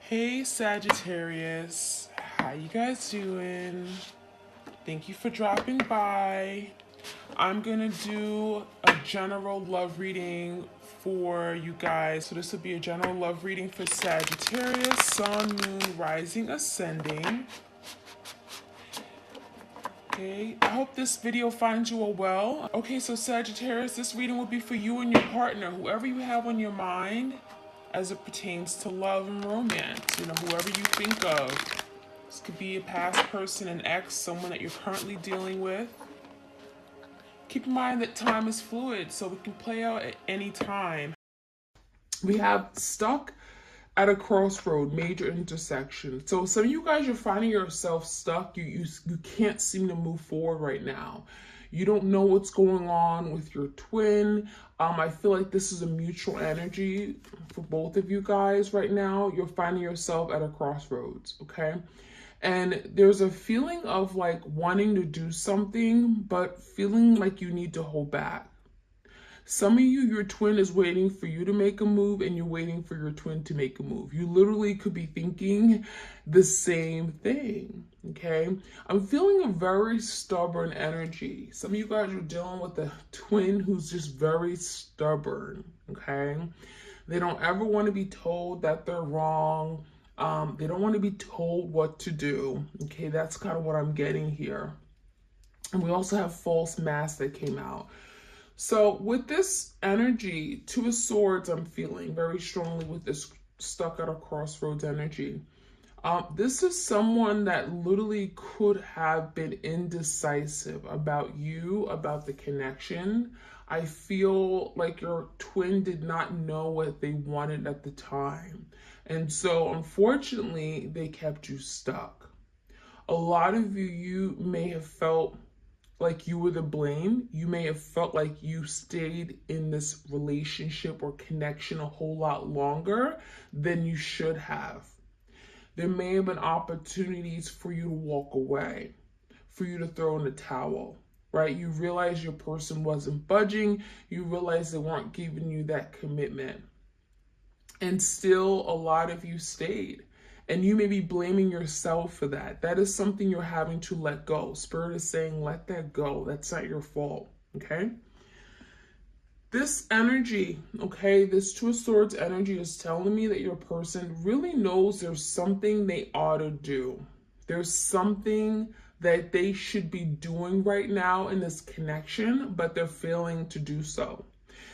Hey Sagittarius, how you guys doing? Thank you for dropping by. I'm gonna do a general love reading for you guys. So this will be a general love reading for Sagittarius, Sun, Moon, Rising, Ascending. Okay, I hope this video finds you all well. Okay, so Sagittarius, this reading will be for you and your partner, whoever you have on your mind as it pertains to love and romance. You know, whoever you think of. This could be a past person, an ex, someone that you're currently dealing with. Keep in mind that time is fluid, so it can play out at any time. We have stuck at a crossroad, major intersection. So some of you guys, you're finding yourself stuck. You can't seem to move forward right now. You don't know what's going on with your twin. I feel like this is a mutual energy for both of you guys right now. You're finding yourself at a crossroads, okay? And there's a feeling of like wanting to do something, but feeling like you need to hold back. Some of you, your twin is waiting for you to make a move and you're waiting for your twin to make a move. You literally could be thinking the same thing, okay? I'm feeling a very stubborn energy. Some of you guys are dealing with a twin who's just very stubborn, okay? They don't ever want to be told that they're wrong. They don't want to be told what to do, okay? That's kind of what I'm getting here. And we also have false mask that came out. So with this energy, Two of Swords, I'm feeling very strongly with this stuck at a crossroads energy. This is someone that literally could have been indecisive about you, about the connection. I feel like your twin did not know what they wanted at the time. And so unfortunately, they kept you stuck. A lot of you may have felt like you were the blame. You may have felt like you stayed in this relationship or connection a whole lot longer than you should have. There may have been opportunities for you to walk away, for you to throw in the towel, right? You realize your person wasn't budging. You realize they weren't giving you that commitment. And still, a lot of you stayed. And you may be blaming yourself for that. That is something you're having to let go. Spirit is saying, let that go. That's not your fault, okay? This energy, okay, this Two of Swords energy is telling me that your person really knows there's something they ought to do. There's something that they should be doing right now in this connection, but they're failing to do so.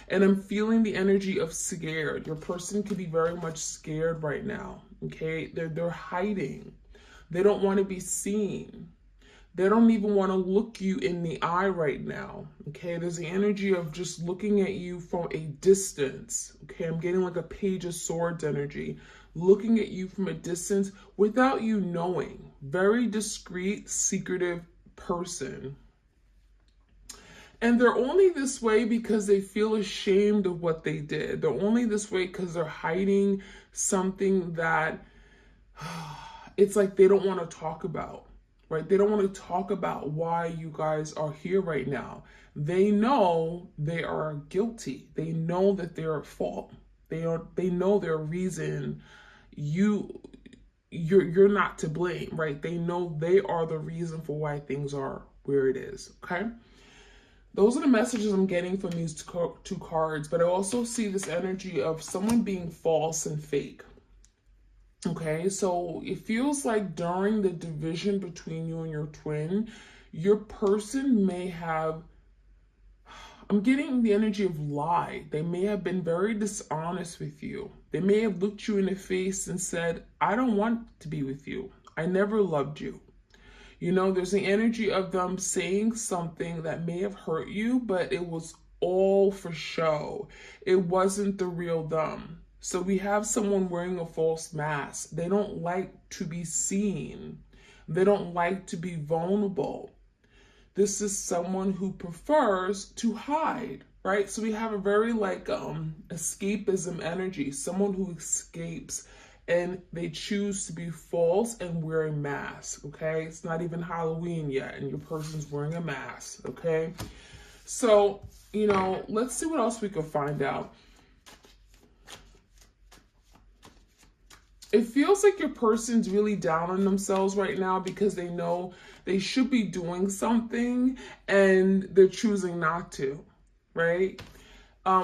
And I'm feeling the energy of scared. Your person could be very much scared right now, okay? They're hiding. They don't want to be seen. They don't even want to look you in the eye right now, okay? There's the energy of just looking at you from a distance, okay? I'm getting like a Page of Swords energy, looking at you from a distance without you knowing. Very discreet, secretive person. And they're only this way because they feel ashamed of what they did. They're only this way because they're hiding something that it's like they don't want to talk about, right? They don't want to talk about why you guys are here right now. They know they are guilty. They know that they're at fault. They know their reason you're not to blame, right? They know they are the reason for why things are where it is, okay? Those are the messages I'm getting from these two cards, but I also see this energy of someone being false and fake. Okay, so it feels like during the division between you and your twin, your person may have, I'm getting the energy of lie. They may have been very dishonest with you. They may have looked you in the face and said, I don't want to be with you. I never loved you. You know, there's the energy of them saying something that may have hurt you, but it was all for show. It wasn't the real them. So we have someone wearing a false mask. They don't like to be seen. They don't like to be vulnerable. This is someone who prefers to hide, right? So we have a very like escapism energy, someone who escapes and they choose to be false and wear a mask, okay? It's not even Halloween yet, and your person's wearing a mask, okay? So, you know, let's see what else we can find out. It feels like your person's really down on themselves right now because they know they should be doing something and they're choosing not to, right?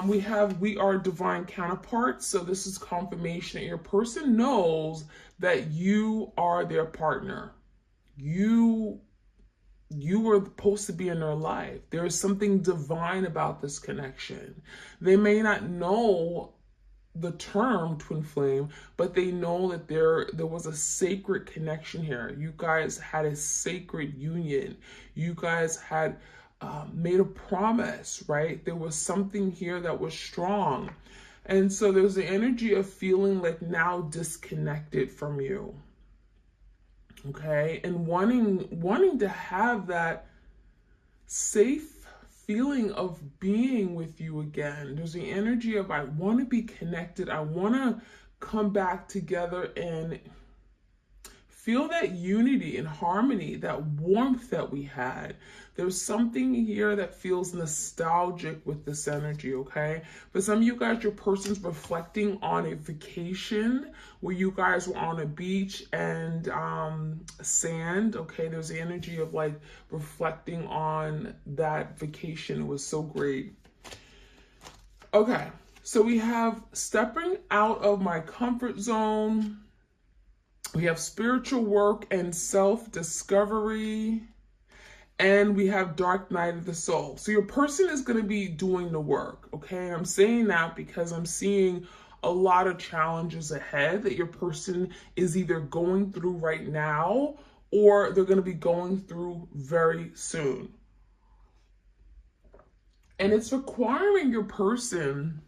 We are divine counterparts. So this is confirmation that your person knows that you are their partner. You were supposed to be in their life. There is something divine about this connection. They may not know the term twin flame, but they know that there was a sacred connection here. You guys had a sacred union. You guys had made a promise, right? There was something here that was strong. And so there's the energy of feeling like now disconnected from you. Okay, and wanting to have that safe feeling of being with you again. There's the energy of I want to be connected. I want to come back together and feel that unity and harmony, that warmth that we had. There's something here that feels nostalgic with this energy, okay? For some of you guys, your person's reflecting on a vacation where you guys were on a beach and sand, okay? There's the energy of like reflecting on that vacation. It was so great. Okay, so we have stepping out of my comfort zone. We have spiritual work and self-discovery. And we have dark night of the soul. So your person is going to be doing the work, okay? I'm saying that because I'm seeing a lot of challenges ahead that your person is either going through right now or they're going to be going through very soon. And it's requiring your person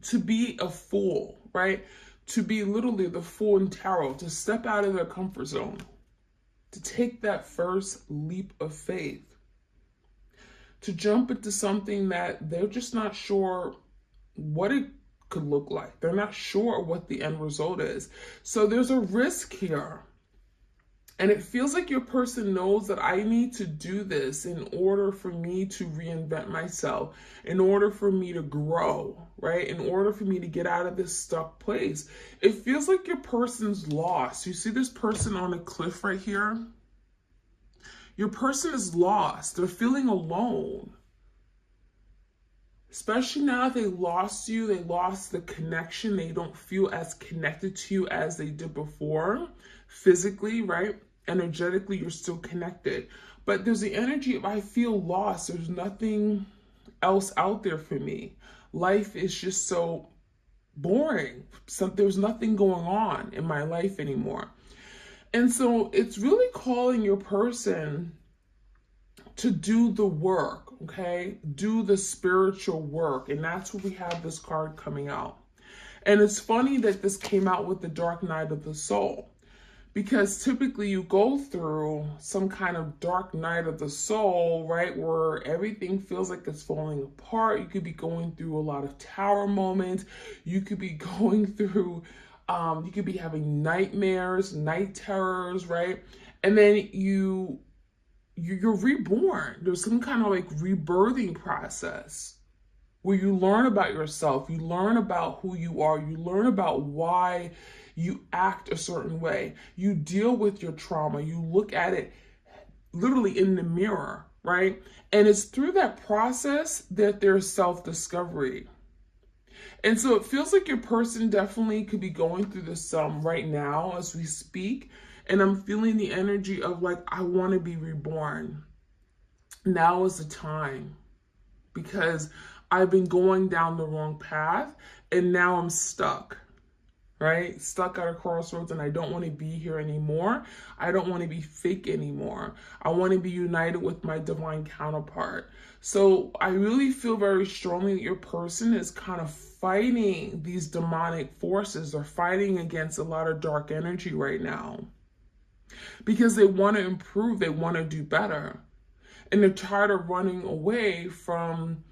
to be a fool, right? To be literally the fool in tarot, to step out of their comfort zone, to take that first leap of faith, to jump into something that they're just not sure what it could look like. They're not sure what the end result is. So there's a risk here. And it feels like your person knows that I need to do this in order for me to reinvent myself, in order for me to grow, right? In order for me to get out of this stuck place. It feels like your person's lost. You see this person on a cliff right here? Your person is lost. They're feeling alone. Especially now they lost you, they lost the connection. They don't feel as connected to you as they did before. Physically, right? Energetically, you're still connected. But there's the energy of I feel lost. There's nothing else out there for me. Life is just so boring. There's nothing going on in my life anymore. And so it's really calling your person to do the work, okay? Do the spiritual work. And that's what we have this card coming out. And it's funny that this came out with the dark night of the soul, because typically you go through some kind of dark night of the soul, right? Where everything feels like it's falling apart. You could be going through a lot of tower moments. You could be going through, you could be having nightmares, night terrors, right? And then you're reborn. There's some kind of like rebirthing process where you learn about yourself. You learn about who you are. You learn about why you act a certain way. You deal with your trauma. You look at it literally in the mirror, right? And it's through that process that there's self-discovery. And so it feels like your person definitely could be going through this right now as we speak. And I'm feeling the energy of like, I want to be reborn. Now is the time, because I've been going down the wrong path and now I'm stuck. Right? Stuck at a crossroads, and I don't want to be here anymore. I don't want to be fake anymore. I want to be united with my divine counterpart. So I really feel very strongly that your person is kind of fighting these demonic forces. They're fighting against a lot of dark energy right now because they want to improve. They want to do better. And they're tired of running away from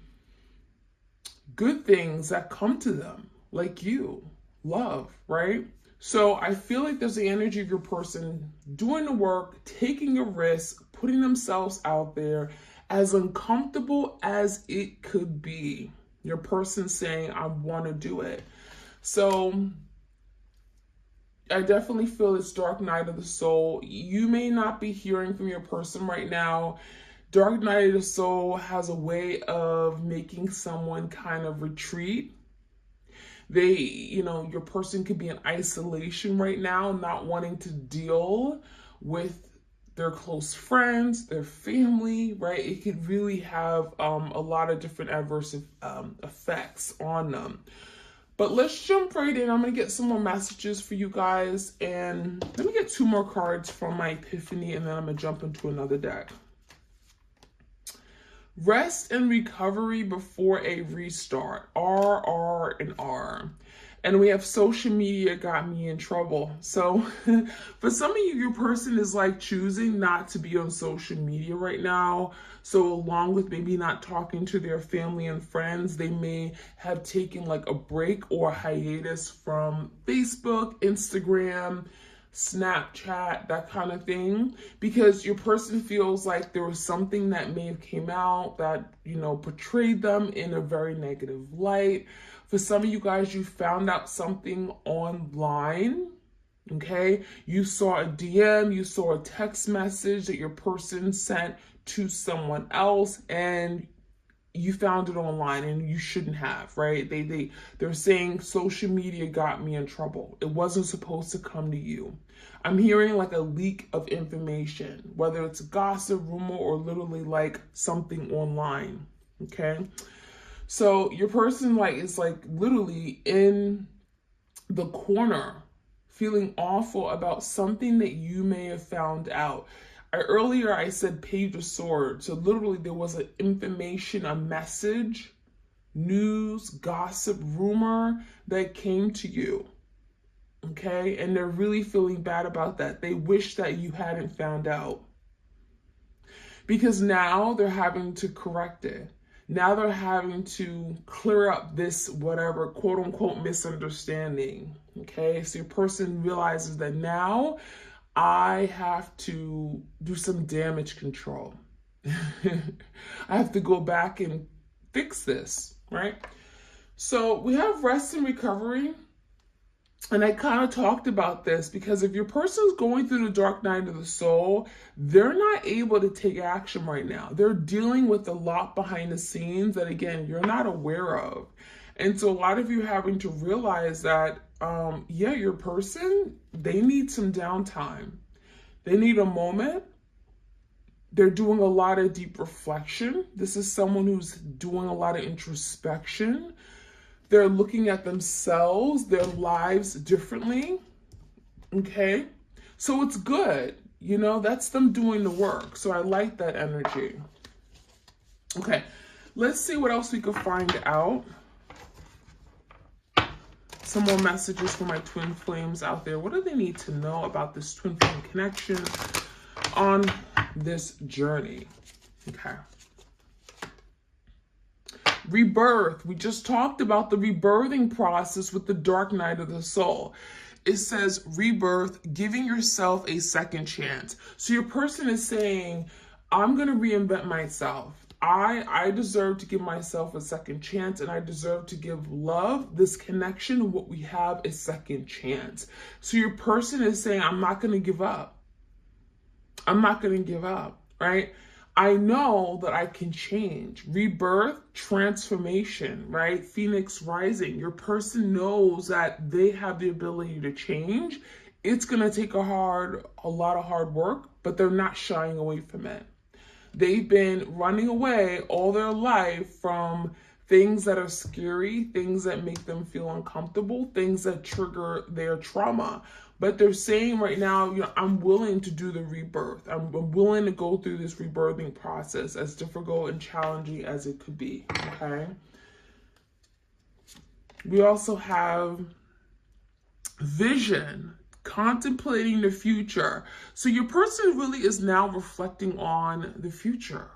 good things that come to them, like you. Love, right? So I feel like there's the energy of your person doing the work, taking a risk, putting themselves out there, as uncomfortable as it could be. Your person saying, I want to do it. So I definitely feel this dark night of the soul. You may not be hearing from your person right now. Dark night of the soul has a way of making someone kind of retreat. Your person could be in isolation right now, not wanting to deal with their close friends, their family, right? It could really have a lot of different adverse effects on them. But let's jump right in. I'm going to get some more messages for you guys. And let me get 2 more cards from my epiphany, and then I'm going to jump into another deck. Rest and recovery before a restart. R, and R. And we have social media got me in trouble. So for some of you, your person is like choosing not to be on social media right now. So along with maybe not talking to their family and friends, they may have taken like a break or a hiatus from Facebook, Instagram, Snapchat, that kind of thing, because your person feels like there was something that may have came out that, portrayed them in a very negative light. For some of you guys, you found out something online, okay? You saw a DM, you saw a text message that your person sent to someone else, and you found it online and you shouldn't have, right? They're saying social media got me in trouble. It wasn't supposed to come to you. I'm hearing like a leak of information, whether it's gossip, rumor, or literally like something online, okay? So your person is literally in the corner feeling awful about something that you may have found out. Earlier I said Page of Swords. So literally there was an information, a message, news, gossip, rumor that came to you. Okay? And they're really feeling bad about that. They wish that you hadn't found out. Because now they're having to correct it. Now they're having to clear up this whatever quote unquote misunderstanding. Okay? So your person realizes that now I have to do some damage control. I have to go back and fix this, right? So we have rest and recovery. And I kind of talked about this because if your person's going through the dark night of the soul, they're not able to take action right now. They're dealing with a lot behind the scenes that, again, you're not aware of. And so a lot of you having to realize that, your person, they need some downtime. They need a moment. They're doing a lot of deep reflection. This is someone who's doing a lot of introspection. They're looking at themselves, their lives differently. Okay? So it's good. That's them doing the work. So I like that energy. Okay. Let's see what else we could find out. Some more messages for my twin flames out there. What do they need to know about this twin flame connection on this journey? Okay. Rebirth. We just talked about the rebirthing process with the dark night of the soul. It says rebirth, giving yourself a second chance. So your person is saying, I'm going to reinvent myself. I deserve to give myself a second chance, and I deserve to give love, this connection, what we have, a second chance. So your person is saying, I'm not going to give up. I'm not going to give up, right? I know that I can change. Rebirth, transformation, right? Phoenix rising. Your person knows that they have the ability to change. It's going to take a lot of hard work, but they're not shying away from it. They've been running away all their life from things that are scary, things that make them feel uncomfortable, things that trigger their trauma. But they're saying right now, I'm willing to do the rebirth. I'm willing to go through this rebirthing process, as difficult and challenging as it could be, okay? We also have vision, contemplating the future. So your person really is now reflecting on the future,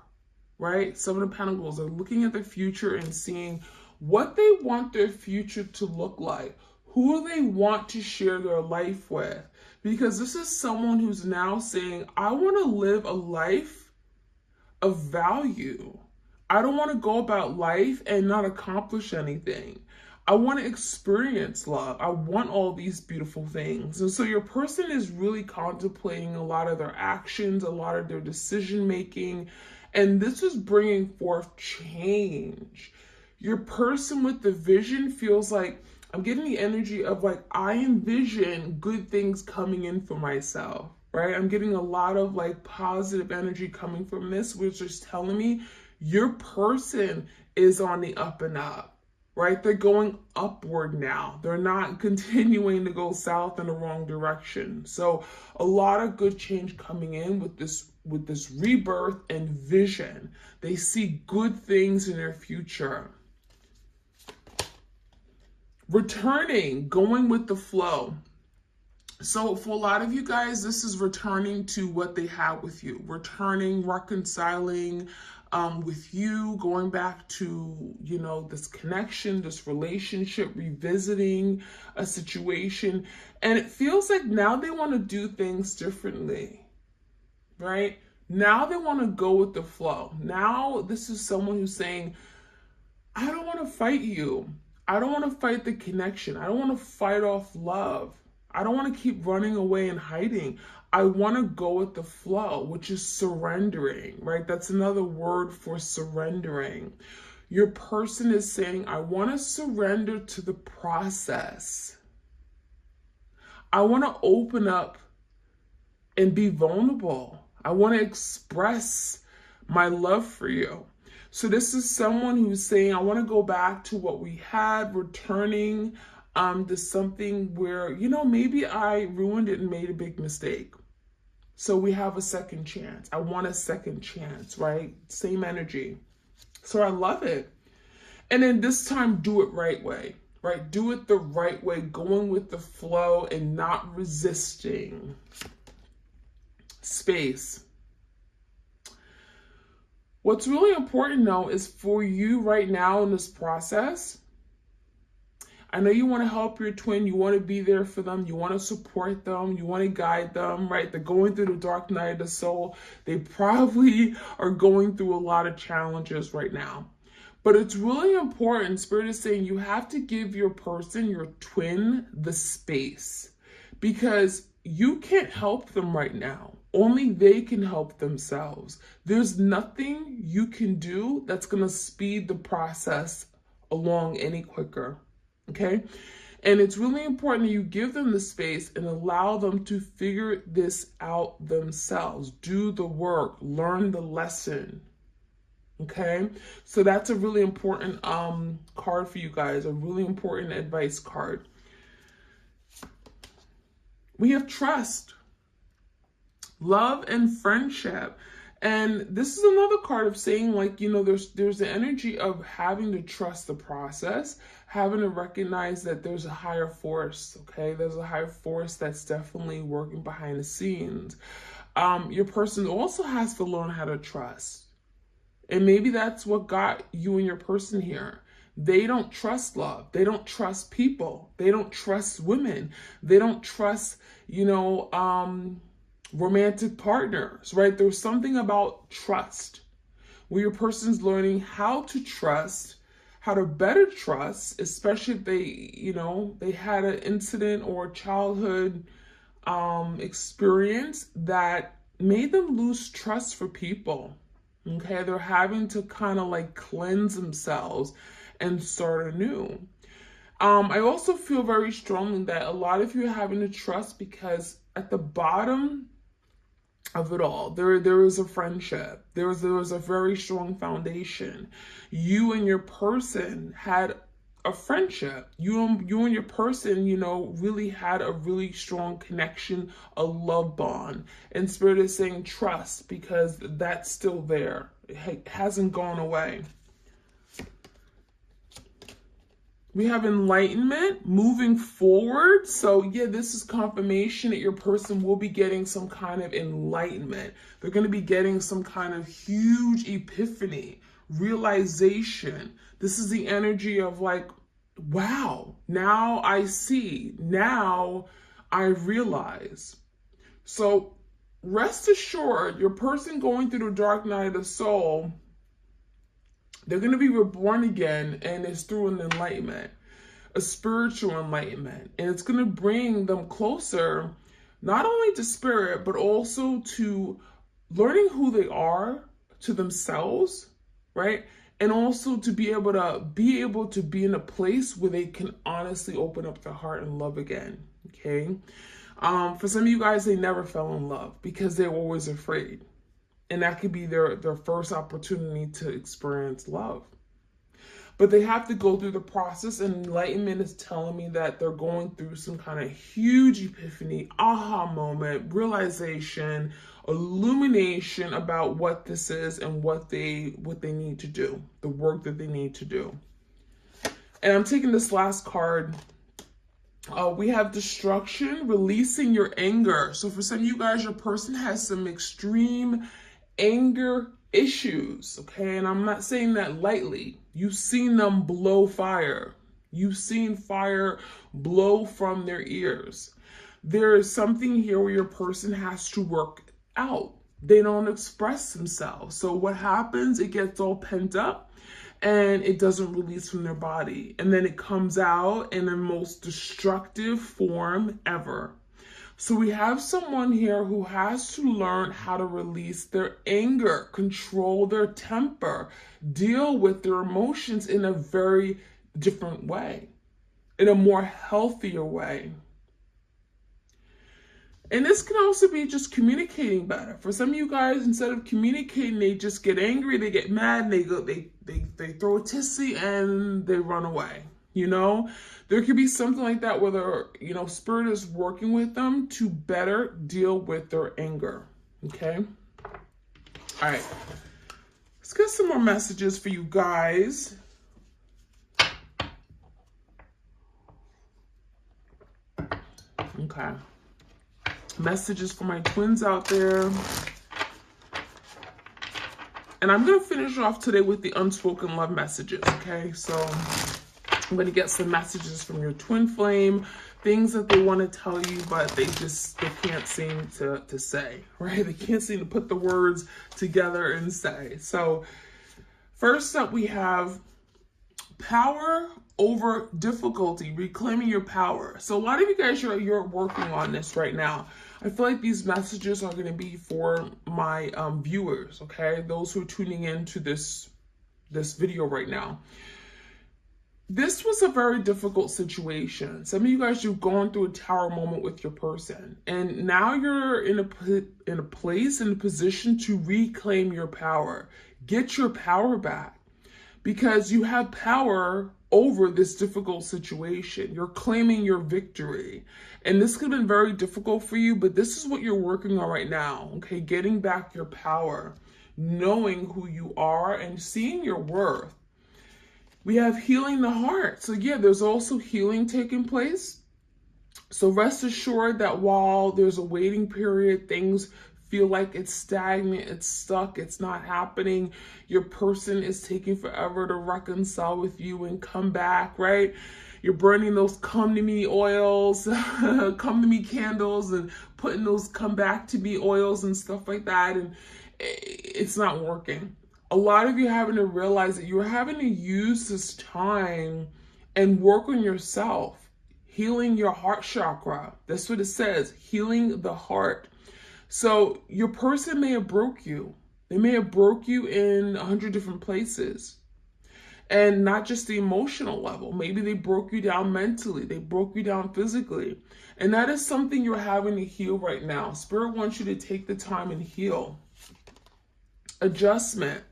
right? Seven of Pentacles are looking at the future and seeing what they want their future to look like. Who they want to share their life with. Because this is someone who's now saying, I want to live a life of value. I don't want to go about life and not accomplish anything. I want to experience love. I want all these beautiful things. And so your person is really contemplating a lot of their actions, a lot of their decision making, and this is bringing forth change. Your person with the vision feels like, I'm getting the energy of like, I envision good things coming in for myself, right? I'm getting a lot of like positive energy coming from this, which is telling me your person is on the up and up, right? They're going upward now. They're not continuing to go south in the wrong direction. So a lot of good change coming in with this rebirth and vision. They see good things in their future. Returning, going with the flow. So for a lot of you guys, this is returning to what they had with you. Returning, reconciling with you, going back to, you know, this connection, this relationship, revisiting a situation. And it feels like now they want to do things differently, right? Now they want to go with the flow. Now this is someone who's saying, I don't want to fight you. I don't want to fight the connection. I don't want to fight off love. I don't want to keep running away and hiding. I want to go with the flow, which is surrendering, right? That's another word for surrendering. Your person is saying, I want to surrender to the process. I want to open up and be vulnerable. I want to express my love for you. So this is someone who's saying, I want to go back to what we had, returning to something where, you know, maybe I ruined it and made a big mistake. So we have a second chance. I want a second chance, right? Same energy. So I love it. And then this time, do it right way, right? Do it the right way, going with the flow and not resisting. Space. What's really important though is for you right now in this process, I know you want to help your twin, you want to be there for them, you want to support them, you want to guide them, right? They're going through the dark night of the soul. They probably are going through a lot of challenges right now. But it's really important, Spirit is saying you have to give your person, your twin, the space. Because you can't help them right now. Only they can help themselves. There's nothing you can do that's going to speed the process along any quicker. Okay? And it's really important that you give them the space and allow them to figure this out themselves. Do the work. Learn the lesson. Okay? So that's a really important card for you guys. A really important advice card. We have trust, love, and friendship. And this is another card of saying, like, you know, there's the energy of having to trust the process, having to recognize that there's a higher force, okay? There's a higher force that's definitely working behind the scenes. Your person also has to learn how to trust. And maybe that's what got you and your person here. They don't trust love. They don't trust people. They don't trust women. They don't trust, you know, romantic partners, right? There's something about trust where your person's learning how to trust, how to better trust, especially if they, you know, they had an incident or a childhood experience that made them lose trust for people. Okay, they're having to kind of like cleanse themselves and start anew. I also feel very strongly that a lot of you are having to trust because at the bottom of it all, there is a friendship. There was a very strong foundation. You and your person had a friendship. You and your person, you know, really had a really strong connection, a love bond. And Spirit is saying trust because that's still there. It hasn't gone away. We have enlightenment, moving forward. So yeah, this is confirmation that your person will be getting some kind of enlightenment. They're going to be getting some kind of huge epiphany, realization. This is the energy of like, wow, now I see, now I realize. So rest assured, your person going through the dark night of the soul, they're going to be reborn again, and it's through an enlightenment. a spiritual enlightenment. And it's going to bring them closer, not only to spirit, but also to learning who they are, to themselves, right? And also to be able to be in a place where they can honestly open up their heart and love again. Okay. For some of you guys, they never fell in love because they're always afraid. And that could be their first opportunity to experience love. But they have to go through the process, and enlightenment is telling me that they're going through some kind of huge epiphany, aha moment, realization, illumination about what this is and what they need to do, the work that they need to do. And I'm taking this last card. We have destruction, releasing your anger. So for some of you guys, your person has some extreme anger issues, okay? And I'm not saying that lightly. You've seen them blow fire. You've seen fire blow from their ears. There is something here where your person has to work out. They don't express themselves. So what happens, it gets all pent up and it doesn't release from their body. And then it comes out in the most destructive form ever. So we have someone here who has to learn how to release their anger, control their temper, deal with their emotions in a very different way, in a more healthier way. And this can also be just communicating better. For some of you guys, instead of communicating, they just get angry, they get mad, and they throw a tissy and they run away. You know, there could be something like that where spirit is working with them to better deal with their anger. Okay. All right. Let's get some more messages for you guys. Okay. Messages for my twins out there. And I'm going to finish off today with the unspoken love messages. Okay. So I'm going to get some messages from your twin flame, things that they want to tell you, but they can't seem to say, right? They can't seem to put the words together and say. So first up, we have power over difficulty, reclaiming your power. So a lot of you guys, you're working on this right now. I feel like these messages are going to be for my viewers, okay? Those who are tuning into this video right now. This was a very difficult situation. Some of you guys, you've gone through a tower moment with your person, and now you're in a position to reclaim your power. Get your power back, because you have power over this difficult situation. You're claiming your victory, and this could have been very difficult for you, but this is what you're working on right now. Okay, getting back your power, knowing who you are, and seeing your worth. We have healing the heart. So yeah, there's also healing taking place. So rest assured that while there's a waiting period, things feel like it's stagnant, it's stuck, it's not happening. Your person is taking forever to reconcile with you and come back, right? You're burning those come to me oils, come to me candles, and putting those come back to me oils and stuff like that. And it's not working. A lot of you having to realize that you're having to use this time and work on yourself, healing your heart chakra. That's what it says, healing the heart. So your person may have broke you. They may have broke you in 100 different places. And not just the emotional level. Maybe they broke you down mentally. They broke you down physically. And that is something you're having to heal right now. Spirit wants you to take the time and heal. Adjustment.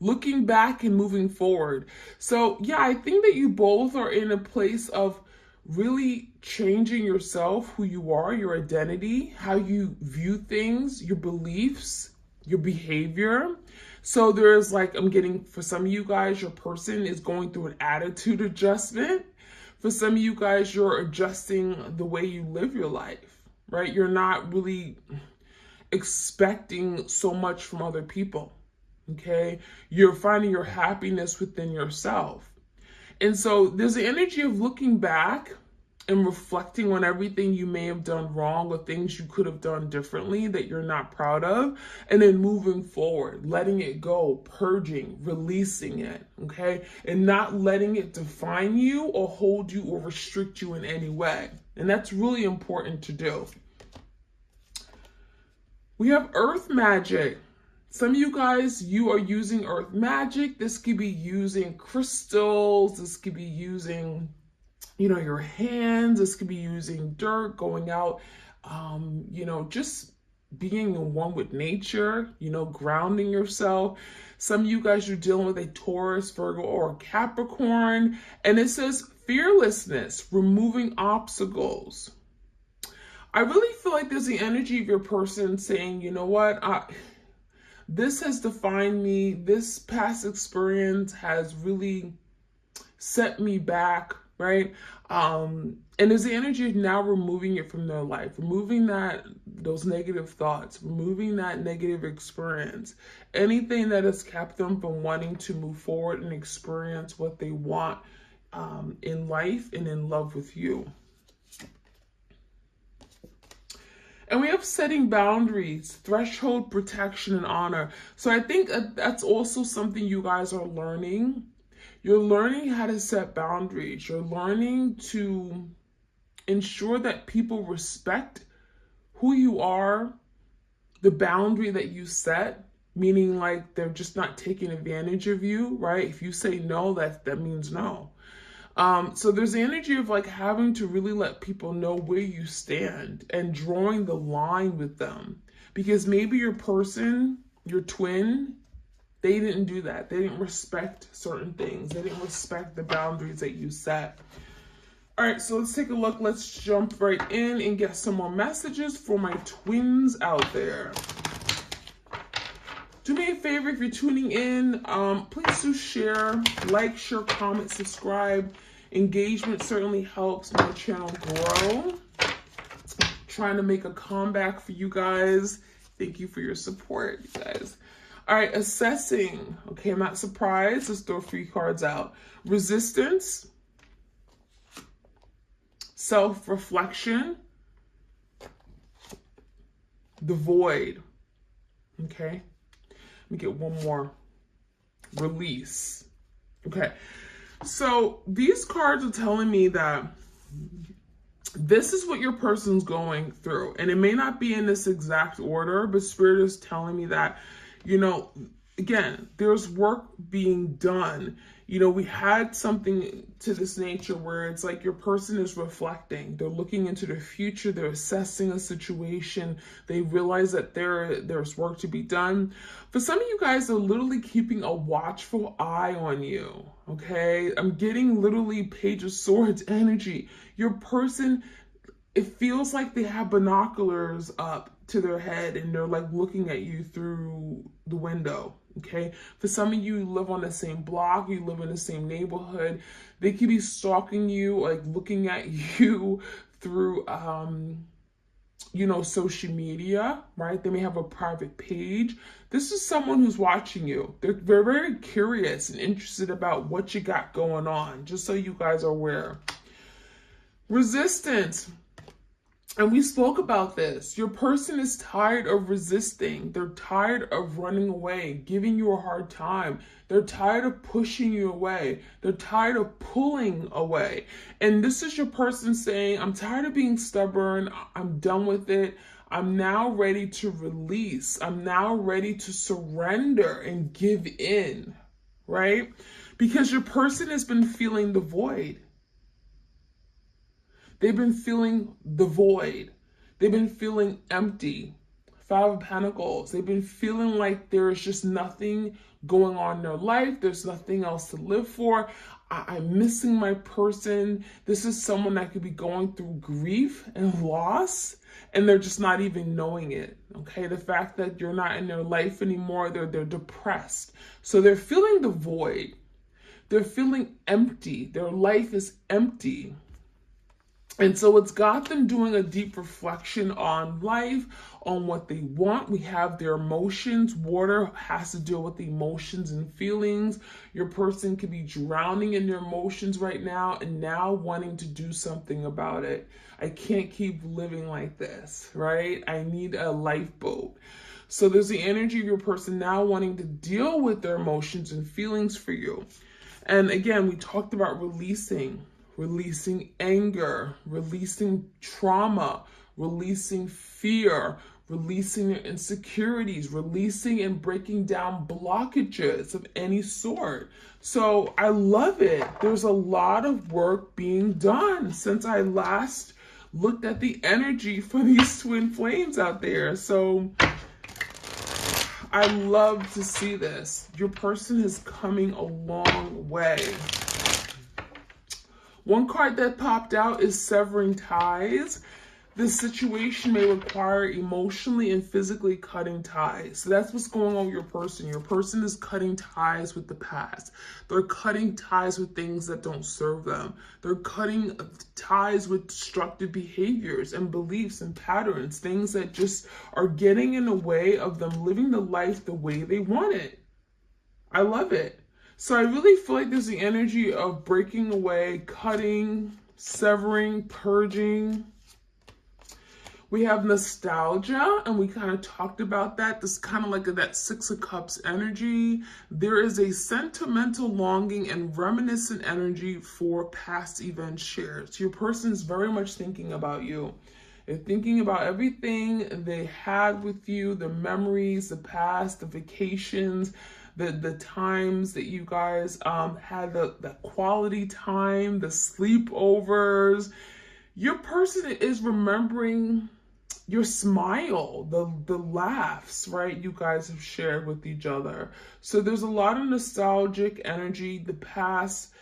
Looking back and moving forward. So yeah, I think that you both are in a place of really changing yourself, who you are, your identity, how you view things, your beliefs, your behavior. So there's I'm getting, for some of you guys, your person is going through an attitude adjustment. For some of you guys, you're adjusting the way you live your life, right? You're not really expecting so much from other people. Okay, you're finding your happiness within yourself. And so there's the energy of looking back and reflecting on everything you may have done wrong or things you could have done differently that you're not proud of, and then moving forward, letting it go, purging, releasing it, okay? And not letting it define you or hold you or restrict you in any way. And that's really important to do. We have earth magic. Some of you guys, you are using earth magic. This could be using crystals. This could be using, you know, your hands. This could be using dirt, going out, you know, just being in one with nature, you know, grounding yourself. Some of you guys are dealing with a Taurus, Virgo, or a Capricorn. And it says fearlessness, removing obstacles. I really feel like there's the energy of your person saying, you know what, this has defined me. This past experience has really set me back, right? And there's the energy of now removing it from their life, removing those negative thoughts, removing that negative experience, anything that has kept them from wanting to move forward and experience what they want in life and in love with you. And we have setting boundaries, threshold, protection, and honor. So I think that's also something you guys are learning. You're learning how to set boundaries. You're learning to ensure that people respect who you are, the boundary that you set, meaning like they're just not taking advantage of you, right? If you say no, that means no. So there's the energy of like having to really let people know where you stand and drawing the line with them, because maybe your person, your twin, they didn't do that. They didn't respect certain things. They didn't respect the boundaries that you set. All right, so let's take a look. Let's jump right in and get some more messages for my twins out there. Do me a favor, if you're tuning in, please do share, like, share, comment, subscribe. Engagement certainly helps my channel grow. Trying to make a comeback for you guys. Thank you for your support, you guys. All right, assessing. Okay, I'm not surprised. Let's throw 3 cards out. Resistance. Self-reflection. The void. Okay. Let me get one more. Release. Okay. So these cards are telling me that this is what your person's going through. And it may not be in this exact order, but Spirit is telling me that, you know, again, there's work being done. You know, we had something to this nature where it's like your person is reflecting. They're looking into the future. They're assessing a situation. They realize that there's work to be done. For some of you guys, they're literally keeping a watchful eye on you, okay? I'm getting literally Page of Swords energy. Your person, it feels like they have binoculars up to their head and they're like looking at you through the window. Okay, for some of you live on the same block, you live in the same neighborhood, they could be stalking you, like looking at you through, you know, social media, right? They may have a private page. This is someone who's watching you. They're very curious and interested about what you got going on, just so you guys are aware. Resistance. And we spoke about this. Your person is tired of resisting. They're tired of running away, giving you a hard time. They're tired of pushing you away. They're tired of pulling away. And this is your person saying, I'm tired of being stubborn. I'm done with it. I'm now ready to release. I'm now ready to surrender and give in, right? Because your person has been feeling the void. They've been feeling the void. They've been feeling empty. 5 of Pentacles. They've been feeling like there's just nothing going on in their life. There's nothing else to live for. I'm missing my person. This is someone that could be going through grief and loss, and they're just not even knowing it. Okay, the fact that you're not in their life anymore, they're depressed. So they're feeling the void. They're feeling empty. Their life is empty. And so it's got them doing a deep reflection on life, on what they want. We have their emotions. Water has to deal with the emotions and feelings. Your person could be drowning in their emotions right now and now wanting to do something about it. I can't keep living like this, right? I need a lifeboat. So there's the energy of your person now wanting to deal with their emotions and feelings for you. And again, we talked about releasing anger, releasing trauma, releasing fear, releasing your insecurities, releasing and breaking down blockages of any sort. So I love it. There's a lot of work being done since I last looked at the energy for these twin flames out there. So I love to see this. Your person is coming a long way. One card that popped out is severing ties. This situation may require emotionally and physically cutting ties. So that's what's going on with your person. Your person is cutting ties with the past. They're cutting ties with things that don't serve them. They're cutting ties with destructive behaviors and beliefs and patterns, things that just are getting in the way of them living the life the way they want it. I love it. So I really feel like there's the energy of breaking away, cutting, severing, purging. We have nostalgia, and we kind of talked about that. This kind of like that Six of Cups energy. There is a sentimental longing and reminiscent energy for past events shared. So your person is very much thinking about you. They're thinking about everything they had with you, the memories, the past, the vacations, the times that you guys had the quality time, the sleepovers. Your person is remembering your smile, the laughs, right? You guys have shared with each other. So there's a lot of nostalgic energy. The past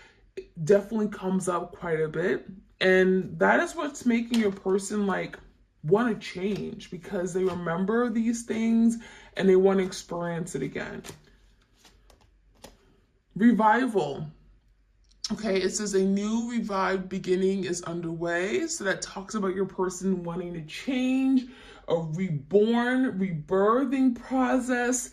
definitely comes up quite a bit. And that is what's making your person like want to change, because they remember these things and they want to experience it again. Revival. Okay, it says a new revived beginning is underway. So that talks about your person wanting to change, a reborn, rebirthing process,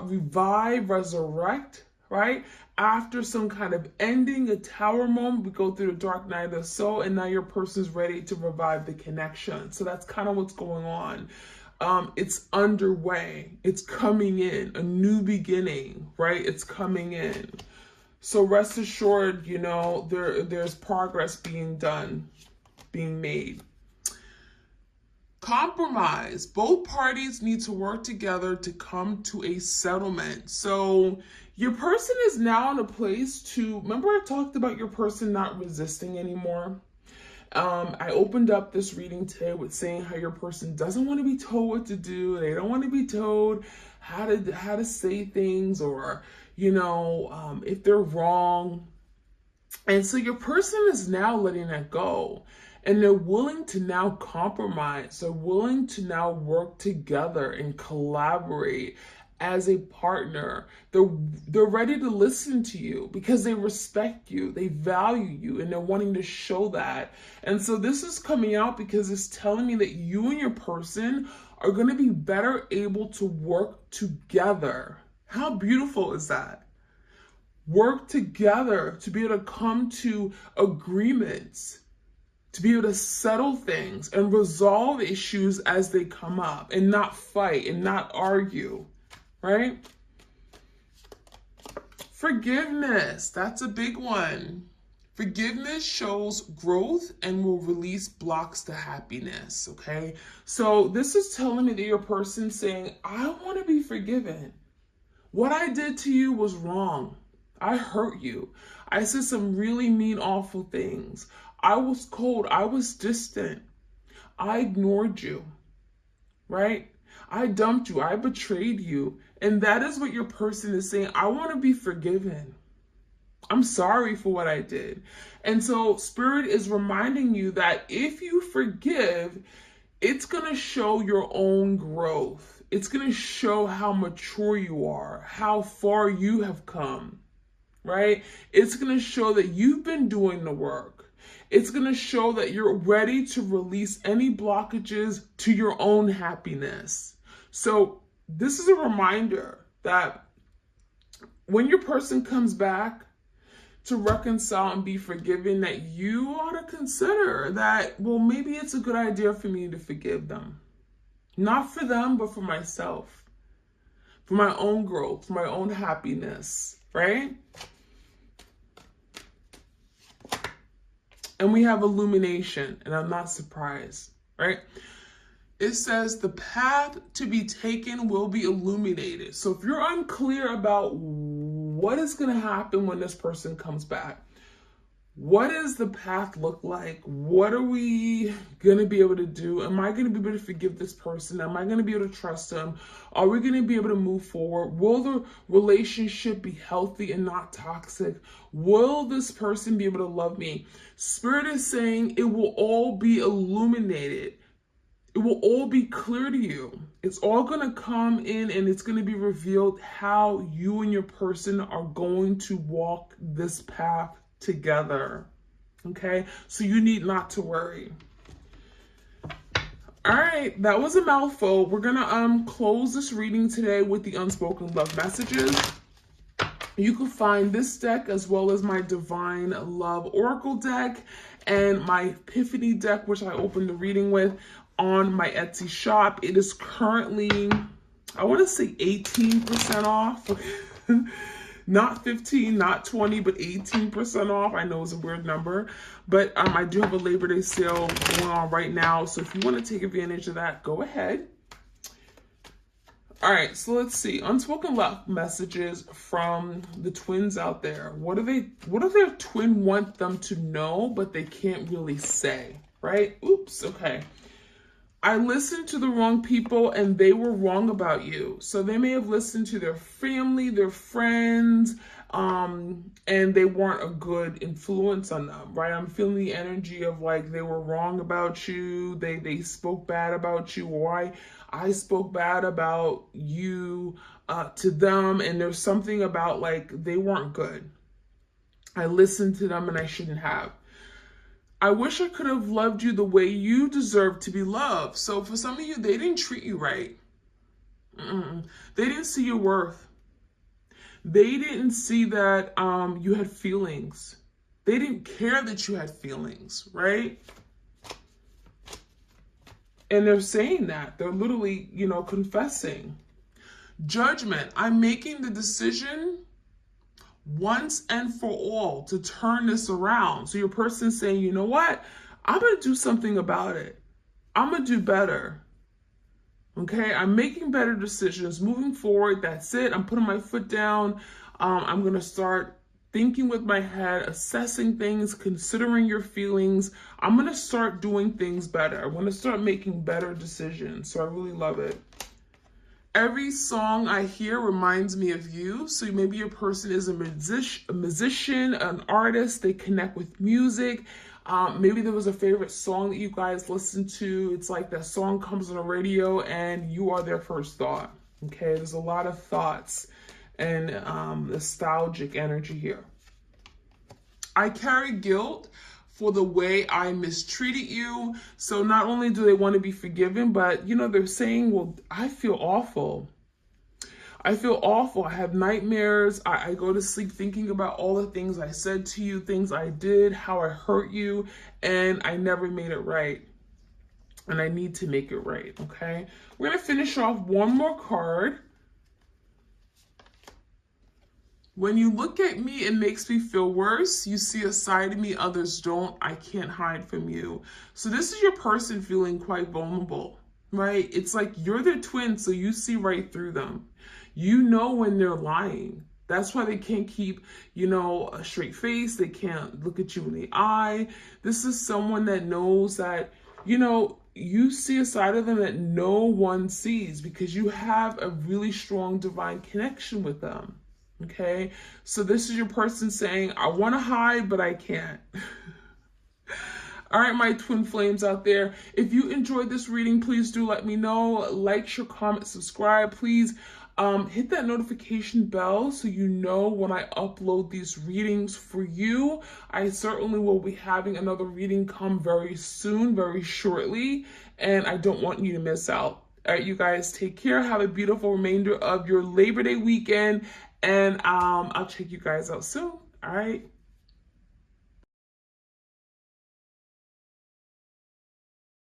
revive, resurrect, right? After some kind of ending, a tower moment, we go through the dark night of the soul, and now your person's ready to revive the connection. So that's kind of what's going on. It's underway. It's coming in, a new beginning, right? It's coming in. So rest assured, you know, there's progress being done, being made. Compromise. Both parties need to work together to come to a settlement. So your person is now in a place to, remember I talked about your person not resisting anymore? I opened up this reading today with saying how your person doesn't want to be told what to do. They don't want to be told how to say things, or, you know, if they're wrong. And so your person is now letting that go. And they're willing to now compromise. They're willing to now work together and collaborate as a partner. They're ready to listen to you because they respect you, they value you, and they're wanting to show that. And so this is coming out because it's telling me that you and your person are going to be better able to work together. How beautiful is that? Work together to be able to come to agreements, to be able to settle things and resolve issues as they come up, and not fight and not argue, right? Forgiveness, that's a big one. Forgiveness shows growth and will release blocks to happiness, okay? So this is telling me that your person's saying, I want to be forgiven. What I did to you was wrong. I hurt you. I said some really mean, awful things. I was cold. I was distant. I ignored you, right? I dumped you. I betrayed you. And that is what your person is saying. I want to be forgiven. I'm sorry for what I did. And so Spirit is reminding you that if you forgive, it's going to show your own growth. It's going to show how mature you are, how far you have come, right? It's going to show that you've been doing the work. It's going to show that you're ready to release any blockages to your own happiness. So this is a reminder that when your person comes back to reconcile and be forgiven, that you ought to consider that, well, maybe it's a good idea for me to forgive them. Not for them, but for myself. For my own growth, for my own happiness, right? And we have illumination, and I'm not surprised, right? It says the path to be taken will be illuminated. So if you're unclear about what is going to happen when this person comes back, what does the path look like? What are we going to be able to do? Am I going to be able to forgive this person? Am I going to be able to trust them? Are we going to be able to move forward? Will the relationship be healthy and not toxic? Will this person be able to love me? Spirit is saying it will all be illuminated. It will all be clear to you. It's all going to come in and it's going to be revealed how you and your person are going to walk this path together. Okay? So you need not to worry. All right, that was a mouthful. We're going to close this reading today with the unspoken love messages. You can find this deck as well as my Divine Love Oracle deck and my Epiphany deck, which I opened the reading with, on my Etsy shop. It is currently, I want to say 18% off. Not 15, not 20, but 18% off. I know it's a weird number, but I do have a Labor Day sale going on right now. So if you want to take advantage of that, go ahead. All right, so let's see. Unspoken love messages from the twins out there. What do their twin want them to know, but they can't really say, right? Oops, okay. I listened to the wrong people and they were wrong about you. So they may have listened to their family, their friends, and they weren't a good influence on them, right? I'm feeling the energy of like they were wrong about you. They spoke bad about you, or I spoke bad about you to them. And there's something about like they weren't good. I listened to them and I shouldn't have. I wish I could have loved you the way you deserve to be loved. So for some of you, they didn't treat you right. They didn't see your worth. They didn't see that you had feelings. They didn't care that you had feelings, right? And they're saying that. They're literally, confessing. Judgment. I'm making the decision once and for all to turn this around. So your person's saying, you know what? I'm going to do something about it. I'm going to do better. Okay? I'm making better decisions. Moving forward, that's it. I'm putting my foot down. I'm going to start thinking with my head, assessing things, considering your feelings. I'm going to start doing things better. I'm going to start making better decisions. So I really love it. Every song I hear reminds me of you. So maybe your person is a musician, an artist. They connect with music. Maybe there was a favorite song that you guys listen to. It's like that song comes on the radio and you are their first thought. Okay, there's a lot of thoughts and nostalgic energy here. I carry guilt for the way I mistreated you. So not only do they want to be forgiven, but they're saying, well, I feel awful. I feel awful. I have nightmares. I go to sleep thinking about all the things I said to you, things I did, how I hurt you, and I never made it right. And I need to make it right, okay? We're going to finish off one more card. When you look at me, it makes me feel worse. You see a side of me others don't. I can't hide from you. So this is your person feeling quite vulnerable, right? It's like you're their twin, so you see right through them. You know when they're lying. That's why they can't keep, a straight face. They can't look at you in the eye. This is someone that knows that, you see a side of them that no one sees because you have a really strong divine connection with them. Okay, so this is your person saying, I want to hide, but I can't. All right, my twin flames out there. If you enjoyed this reading, please do let me know. Like, share, comment, subscribe. Please Hit that notification bell so you know when I upload these readings for you. I certainly will be having another reading come very soon, very shortly, and I don't want you to miss out. All right, you guys, take care. Have a beautiful remainder of your Labor Day weekend, and I'll check you guys out soon. All right.